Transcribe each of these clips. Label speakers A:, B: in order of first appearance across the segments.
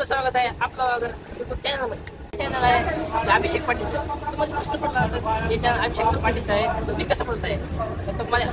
A: तुमचं स्वागत आहे आपला युट्यूब चॅनल आहे अभिषेक पाटीलचं. तुम्हाला प्रश्न पडला असेल हे चॅनल अभिषेकचं पाटीलचं आहे, तुम्ही कसं बोलताय? तर मला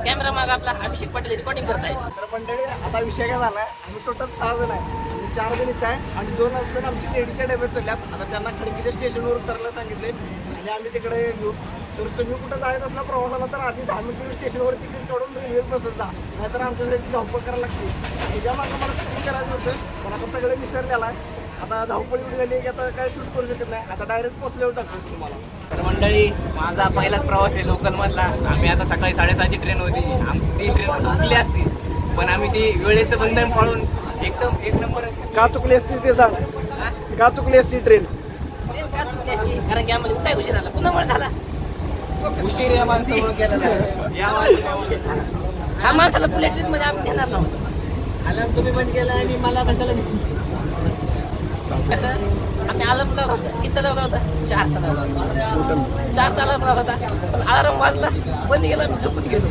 A: कॅमेरा माग आपला अभिषेक पाटील रेकॉर्डिंग करत आहे.
B: तर मंडळी आता विषय काय झाला आहे, आम्ही टोटल 6 जण आहे आणि 4 जण इथं आहे आणि 2 जण आमची लेडीच्या डब्यात चालल्यात. आता त्यांना खडकीच्या स्टेशनवर उतरायला सांगितले आणि आम्ही तिकडे घेऊ. तर तुम्ही कुठं जायचं असला प्रवासाला तर आधी 10 मिनिटं स्टेशनवर तिकीट काढून रेल्वेत बसत जा, नाहीतर आमच्यासाठी धावपळ करायला लागते. त्याच्या मागं मला शूटिंग करायचं होतं पण आता सगळं विसरलेलं आहे. आता धावपळ एवढी झाली की आता काय शूट करू शकत नाही. आता डायरेक्ट पोचल्यावर टाकतो तुम्हाला.
C: तर मंडळी माझा पहिलाच प्रवास आहे लोकलमधला. आम्ही आता सकाळी 6:30ची ट्रेन होती, आमची ती ट्रेन चुकली असती पण आम्ही ती वेळेचं बंधन पाळून एकदम एक नंबर.
B: का चुकली असती ते सांग, का चुकली असती ट्रेन?
A: का चुकली असती? कारण की आम्हाला काय उशीर झाला, पुन्हा झाला
C: उशीर या माणसामुळे केलेला आहे. या माणसाला उशीर झाला.
A: हा माणसाला बुलेट ट्रेन मध्ये आम्ही घेणार नव्हतो.
C: अलार्म तुम्ही बंद केला आणि मला कशाला
A: कसं आम्ही अलार्म लावला होता, कितीचा लावला होता? 4चा लावला होता. 4चा अलार्म लावला होता पण अलार्म वाजला, बंद गेला, आम्ही झोपून गेलो.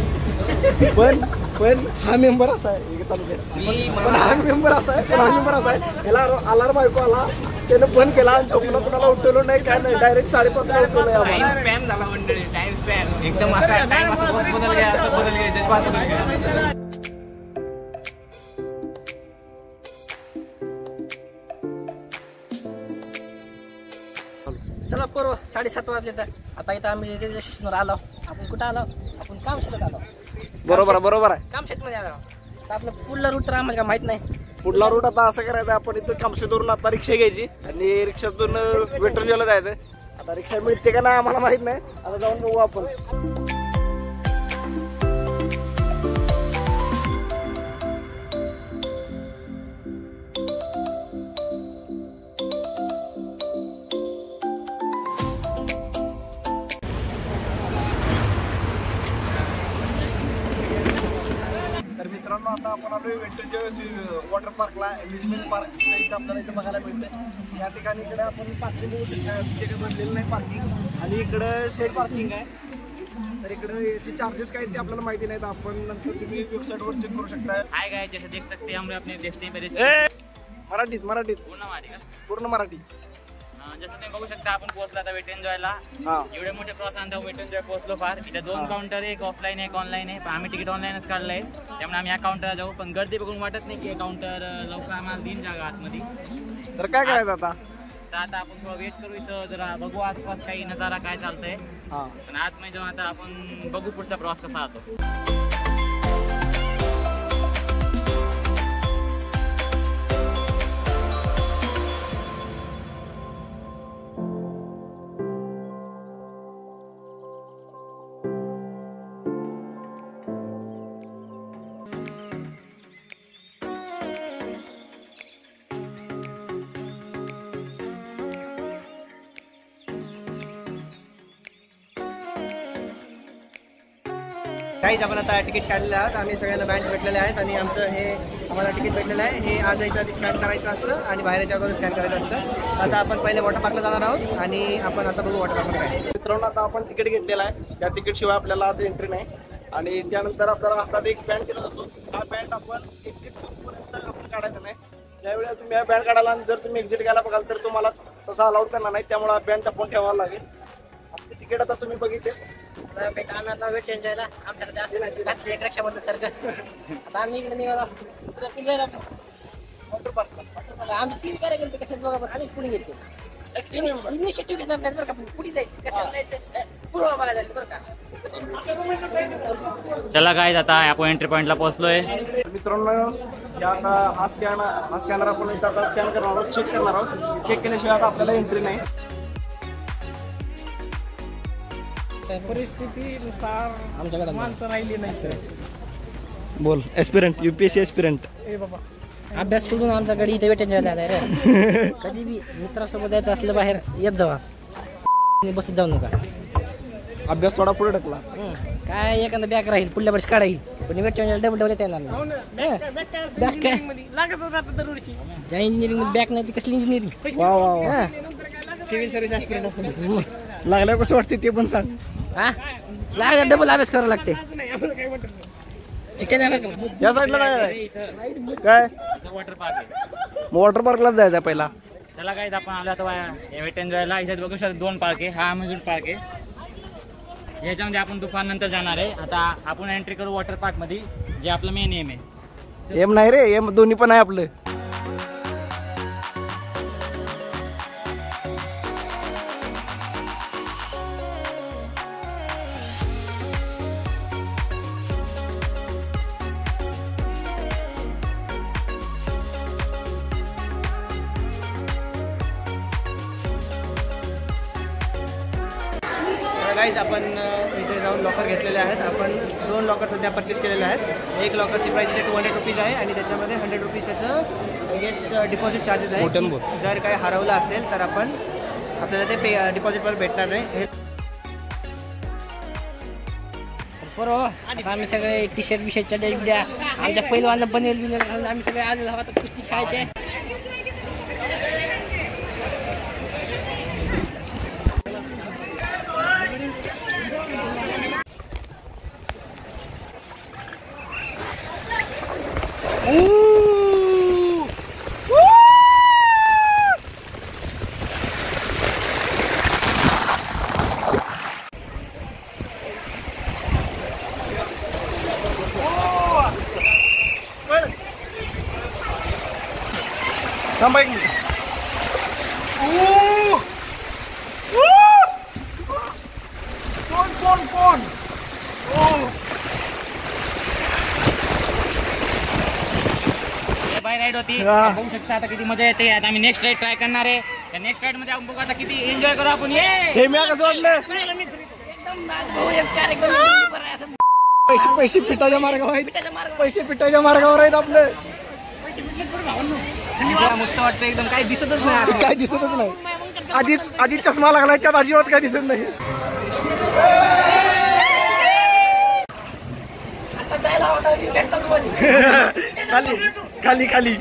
B: पण हा मेंबर असा आहे चालू आहे. पण हा मेंबर असा आहे याला अलार्म ऐकू आला, त्यानं बंद केला आणि झोपला, कुणाला उठवलं नाही काय नाही, डायरेक्ट 5:30ला उठवलं.
C: टाइम स्पॅम झाला मंडळी, टाइम स्पॅम एकदम असा टाइम असं बदल गया, असं बदल गया, जज्बात बदल गया.
A: चला पोरो 7:30 वाजले. तर आता इथं आम्ही रेल्वे स्टेशनवर आलो. आपण कुठं आलो? आपण कामशेतात आलो.
B: बरोबर आहे.
A: कामशेतमध्ये आलो. तर आपलं पुढला रूट तर आम्हाला काय माहित नाही.
B: पुढला रूट आता असं करायचं, आपण इथं कामशेतवरून आता रिक्षा घ्यायची आणि रिक्षातून वेटरला जायचं. आता रिक्षा मिळते का नाही आम्हाला माहित नाही, आता जाऊन बघू आपण. मित्रांनो आता आपण आलोय वेंटरच्या वॉटर पार्कला, अम्युजमेंट पार्क आपल्याला इथे बघायला मिळतं. या ठिकाणी इकडे आपण पार्किंग बघू शकतो, तिथे बनलेलं नाही पार्किंग आणि इकडं शेड पार्किंग आहे. तर इकडे याचे चार्जेस काय ते आपल्याला माहिती नाहीत, आपण नंतर तुम्ही वेबसाईटवर चेक करू शकता.
D: हाय गाइस, जैसे देख सकते हैं हम अपने डेस्टिनेशन पे
B: मराठीत पूर्ण मराठी.
D: जसं तुम्ही बघू शकता आपण पोहोचलो आता वेट एन्जॉयला. एवढे मोठे प्रवासानंतर वेट एन्जॉय पोहोचलो. फार इथे 2 काउंटर आहे, एक ऑफलाईन आहे, एक ऑनलाईन आहे. पण आम्ही तिकीट ऑनलाईनच काढलंय, त्यामुळे आम्ही या काउंटरला जाऊ. पण गर्दी बघून वाटत नाही की काउंटर लवकर आम्हाला 3 जागा आतमध्ये.
B: तर काय करायचं आता?
D: तर आता आपण थोडं वेट करू इथं, जरा बघू आसपास काही नजारा काय चालतंय. पण आतमध्ये जाऊन आता आपण बघू पुढचा प्रवास कसा होतो.
C: काहीच आपण आता तिकीट काढलेले आहात, आम्ही सगळ्यांना बँच भेटलेले आहेत आणि आमचं हे आम्हाला तिकीट भेटलेलं आहे. हे आज यायच्या आधी स्कॅन करायचं असतं आणि बाहेरच्या अगोदर स्कॅन करायचं असतं. आता आपण पहिले वॉटर पार्कला जाणार आहोत आणि आपण आता बघू वॉटर पार्कला काय.
B: मित्रांनो आता आपण तिकीट घेतलेलं आहे, त्या तिकीटशिवाय आपल्याला आता एंट्री नाही. आणि त्यानंतर आपल्याला हातात एक बँड केला असतो, हा बँड आपण एक्झिट पर्यंत आपण काढायचा नाही. ज्यावेळेला तुम्ही हा बँड काढाला आणि जर तुम्ही एक्झिट घ्यायला बघाल तर तुम्हाला तसा अलाउड करणार नाही, त्यामुळे हा बँड आपण ठेवावा लागेल. आपले तिकीट आता तुम्ही बघितले.
A: आम्ही वेट चेंज व्हायला आमच्याकडे जास्त नाही, एक रिक्षामध्ये सारखं. आता आम्ही इकडे निघालो वॉटर पार्क. आम्ही 3 कार्यक्रम कशात बघा, पण आम्हीच पुढे घेतो. इनिशिएटिव्ह घेणार नाही बरं का, पण पुढे जायचं कशाला जायचं पूर्व बघायला जायचं बरं का.
D: चला गाइस, आता आपण एंट्री पॉइंटला पोहोचलोय.
B: मित्रांनो आता हा स्कॅनर आपण इथं आता स्कॅन करणार आहोत, चेक करणार आहोत. चेक केल्याशिवाय आता आपल्याला एंट्री नाही. परिस्थितीनुसार आमच्याकडे माणसं राहिली नाही. बोल एस्पिरंट, UPSC एस्पिरंट. बाबा
A: अभ्यास सोडून आमच्याकडे इथे वेट एन्जॉय झालाय रे. कधी बी मित्रासोबत जायचं असलं बाहेर येत जावा, बसत जाऊ नका.
B: अभ्यास थोडा पुढे ढकला.
A: काय एखादा बॅग राहील पुढल्या वर्षी काढाईल, पण वेट एन्जॉय डबल येता येणार नाही. बॅग काय ज्या इंजिनिअरिंग मध्ये बॅग नाही ती कसली इंजिनिअरिंग?
B: वा
C: सिव्हिल सर्व्हिस ॲस्पिरंट असं
B: लागल्यावर कसं वाटते ते पण सांग.
A: हा लागला डबल अभ्यास करावा लागते.
B: या साईडला काय
D: वॉटर पार्क आहे.
B: वॉटर पार्कलाच जायचं आहे पहिला.
D: त्याला काय आपण आलो आता वेट एन्जॉयला. इथे बघू शकतो 2 पार्क आहे. हा अमेझॉन पार्क आहे. याच्यामध्ये आपण दुपारनंतर जाणार आहे. आता आपण एंट्री करू वॉटर पार्क मध्ये, जे आपलं मेन एम आहे.
B: एम नाही रे, एम दोन्ही पण आहे आपलं.
C: गाईज आपण इथे जाऊन लॉकर घेतलेले आहेत. आपण 2 लॉकर सध्या परचेस केलेले आहेत. एक लॉकरची प्राईस इथे 200 रुपीज आहे आणि त्याच्यामध्ये 100 रुपीज त्याचं डिपॉझिट चार्जेस आहे. जर काय हरवलं असेल तर आपल्याला ते डिपॉझिटवर भेटणार नाही.
A: आम्ही सगळे टी शर्ट बिशर्ट चड्या बिड्या आमच्या पहिलवान बनवेल घालून आम्ही सगळे आलेलो आहोत कुस्ती खेळायचे.
B: थांबा एक मिनिट. कोण
D: बाय राईड होती. बघू शकता आता किती मजा येते. आता आम्ही नेक्स्ट राईड ट्राय करणार आहे. त्या नेक्स्ट राईड मध्ये आपण बघू आता किती एन्जॉय करू आपण.
B: हे मी कसं वाटलं. पैसे पिठाच्या मार्गावर आहेत. पैसे पिठाच्या मार्गावर आहेत आपले.
C: मस्त वाटतं एकदम. काही दिसतच नाही.
B: काय दिसतच नाही. आधीच चष्मा लागलाय त्यात अजिबात काय दिसत नाही. खाली खाली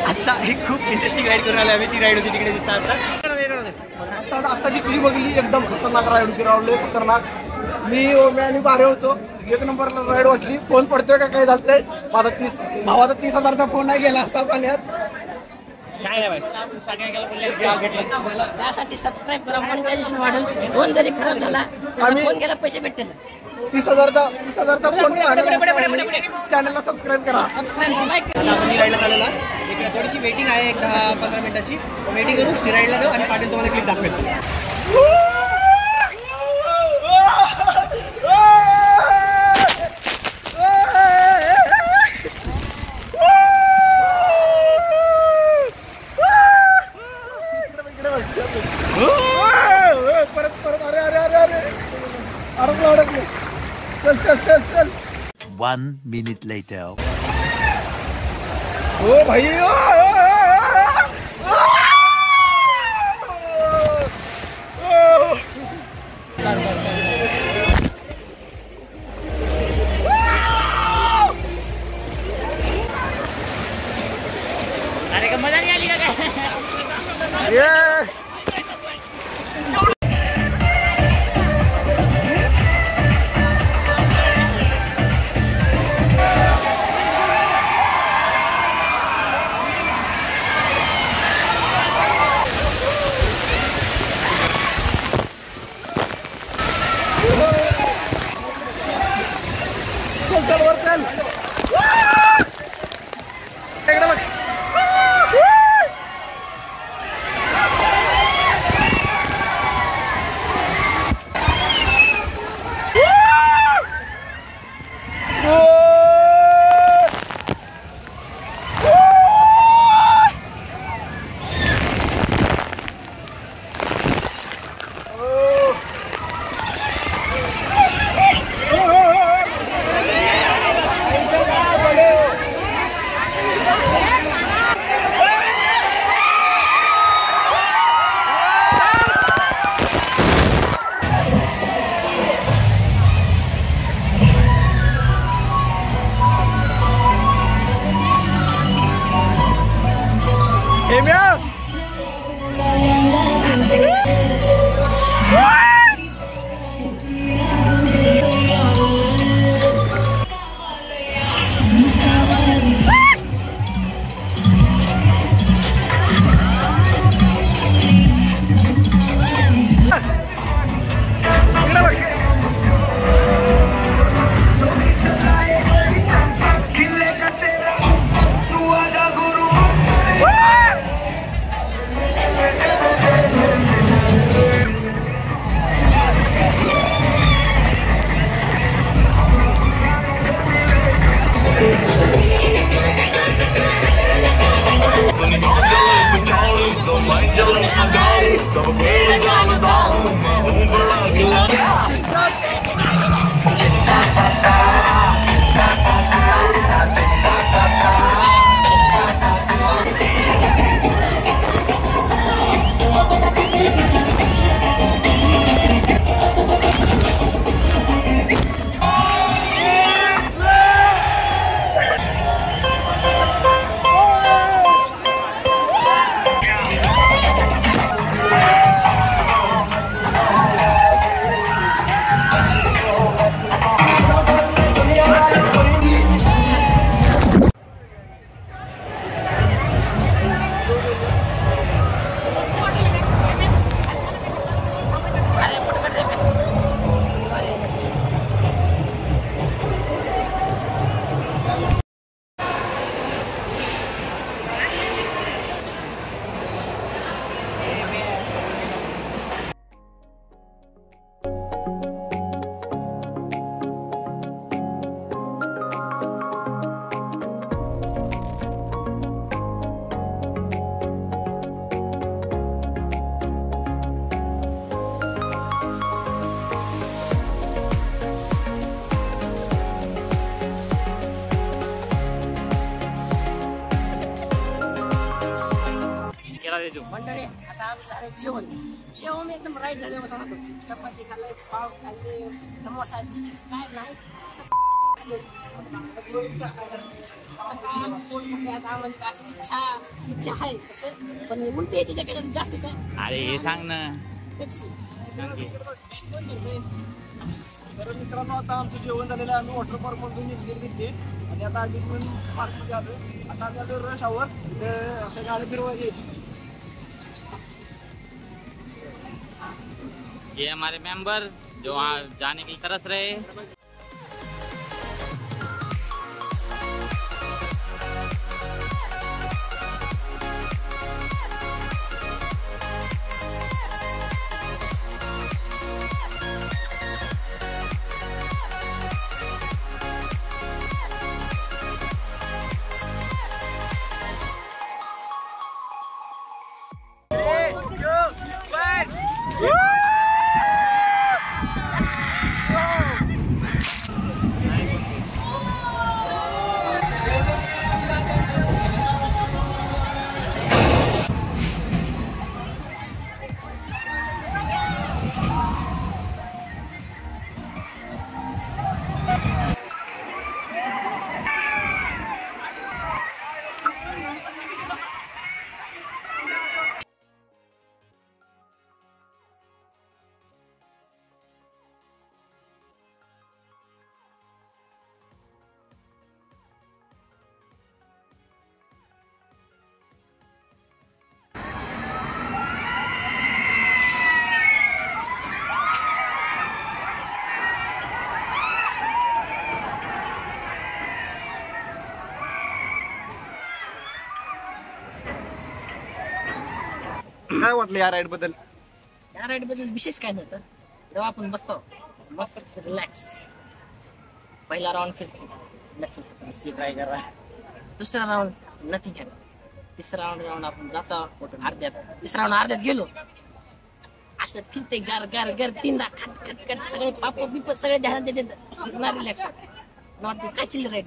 C: आता ही खूप इंटरेस्टिंग राईड करून आली आम्ही. ती राईड होती तिकडे तिथं.
B: आता जी क्लिप बघितली एकदम खतरनाक राईड होती. रावले खतरनाक. मी आणि बारे होतो. 1 नंबरला राईड वाटली. फोन पडतोय का काय झालंय. माझा भावाचा 30,000चा फोन नाही गेला असता पाण्यात.
A: त्यासाठी सबस्क्राईब करा. मॉनिटायझेशन वाढेल. फोन जरी खराब झाला
B: आम्ही
A: फोन गेला पैसे भेटतील.
B: 30,000चा फोन चॅनलला सबस्क्राईब करा.
A: सबस्क्राईब लाईक करा.
C: आता आपण राईडला चाललेला. एक थोडीशी वेटिंग आहे. एक 10-15 मिनिटाची वेटिंग करू. ती राईडला जाऊ आणि पाटील तुम्हाला क्लिप दाखवेल.
B: परत अरे अडकलं. चल
E: 1 minute later.
B: ओ भाई
D: अरे का मजा नाही आली का काय.
B: चल वर चल. इकडे बघ.
D: जाऊ.
A: मंडळी आता आमचं झालं जेवण एकदम राईट झाल्यापासून आपण चपाती खाल्ले, पाव खाल्ले, समोसाची काय नाही खाल्ले. आता अशी इच्छा आहे कसं पण उलटी याची जगात जास्तीच आहे.
D: अरे हे सांग ना.
A: पेप्सी.
B: तर मित्रांनो आता आमचं जेवण झालेलं आहे. आम्ही वॉटर पार्क मधून एक्झिट घेतली आणि आता आम्ही पण पार्कमध्ये आलो. आता आम्ही आलो रश आवर इथे असं गाडी फिरवायची.
D: ये हमारे मेंबर जो जाने की तरस रहे.
B: काय वाटलं या राईड बद्दल?
A: या राईड बद्दल विशेष काय नव्हतं. जेव्हा आपण बसतो मस्त रिलॅक्स. पहिला राऊंड फिरतो नथिंग ट्राय करा. दुसरा राऊंड नथिंग आहे. तिसरा राऊंड आपण जातो अर्ध्यात. तिसरा राऊंड अर्ध्यात गेलो असं फिरते गार गार गार तीनदा खट खट खट सगळे पाप बिप सगळे ध्यानात देतात. पुन्हा रिलॅक्स नॉट काय चिल्ली राईड.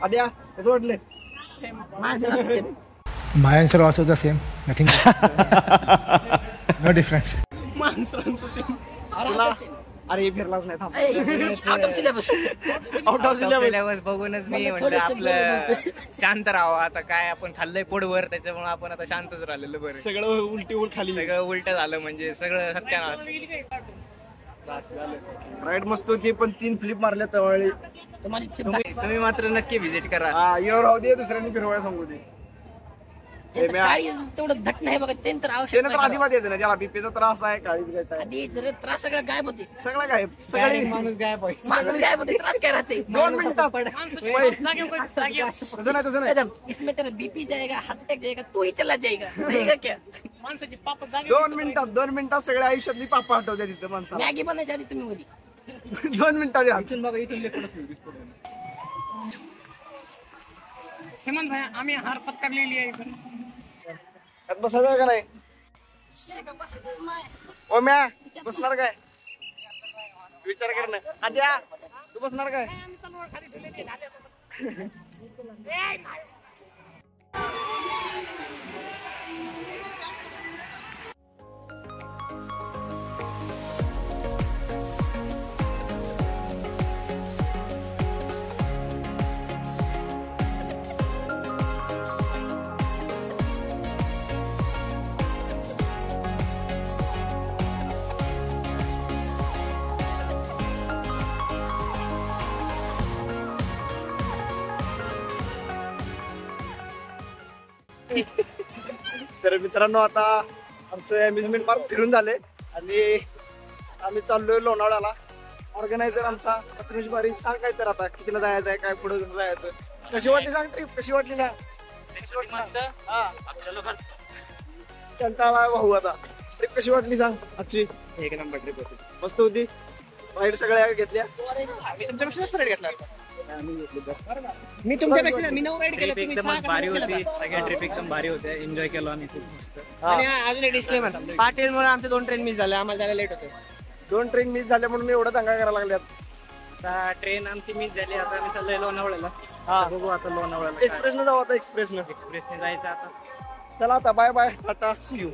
B: आद्या कसं वाटलं?
A: माझं
F: My answer also the same. Nothing. No difference.
B: अरे हे फिरलाच नाही थांब.
A: Out of syllabus.
B: Out of
C: syllabus बघूनच मी म्हटलं आपलं शांत राहावं. आता काय आपण खाल्लंय पोटभर त्याच्यामुळे आपण आता शांतच राहिलेलं बरं.
B: सगळं उलटी खाली
C: सगळं उलट झालं म्हणजे सगळं सत्यानाश.
B: राईड मस्त होती पण 3 फ्लिप मारल्या तवळी.
C: तुम्ही मात्र नक्की व्हिजिट करा.
B: हा येऊ राहू दे दुसऱ्यांनी फिरवायला सांगू दे.
A: काळीच तेवढं धट नाही बघा ते तर आवश्यक
B: तर आधीमध्ये यायचं ना ज्याला बीपीचा त्रास आहे काळीच घ्यायचा आहे.
A: आधी जर त्रास सगळं गायब होते.
B: सगळं काय सगळे
C: माणूस गायब व्हायचं.
A: माणूस गायब होते त्रास काय राहते.
B: 2 मिनिटात तसं नाही
A: एकदम इसमें तेरा बीपी जाएगा हार्ट अटॅक जाएगा तू ही चला जाएगा रहेगा क्या. माणसाची पाप
B: 2 मिनिटात सगळ्या आयुष्यातली पाप हटवत्या तिथं माणसाला.
A: मॅगी बनायच्या आधी तुम्ही वरी
B: 2 मिनिटाच्या
C: इथून बघा इथून
G: हेमंत भाई आम्ही हार पत्करलेली आहे.
B: बसायचं का नाही? ओ म्या बसणार काय? विचार कर ना. आद्या तू बसणार काय? तर मित्रांनो आता आमचं अम्युजमेंट पार्क फिरून झाले आणि आम्ही चाललोय लोणावळ्याला. ऑर्गनायझर आमचा पत्रमेश बारी सांग काय तर आता कितीला जायचं आहे काय पुढे कसं जायचं. कशी वाटली सांग ट्रिप कशी वाटली सांग. कंटाळा भाऊ आता. ट्रिप कशी वाटली सांग आजची.
C: 1 नंबर ट्रिप होती.
B: मस्त होती. राईड सगळ्या घेतल्या.
A: मी तुमच्यापेक्षा जास्त राईड घेतला.
G: मी तुमच्यापेक्षा मी 9 राईड केलं. तुम्ही
C: एकदम भारी होती. सगळ्या ट्रिप एकदम भारी होत्या. एन्जॉय केलो आम्ही खूप मस्त.
G: आणि अजून एक डिस्क्लेमर पाटीलमुळे आमचे 2 ट्रेन मिस झाले. आम्हाला जायला लेट होते.
B: 2 ट्रेन मिस झाल्या म्हणून मी एवढा दंगा करायला लागल्यात.
C: आता ट्रेन आमची मिस झाली. आता आम्ही चाललोय लोणावळ्याला.
B: हा
C: बघू आता लोणावळ्याला
B: एक्सप्रेसनं जाऊ आता. एक्सप्रेसने
C: एक्सप्रेसने जायचं आता.
B: चला आता bye bye tata see you.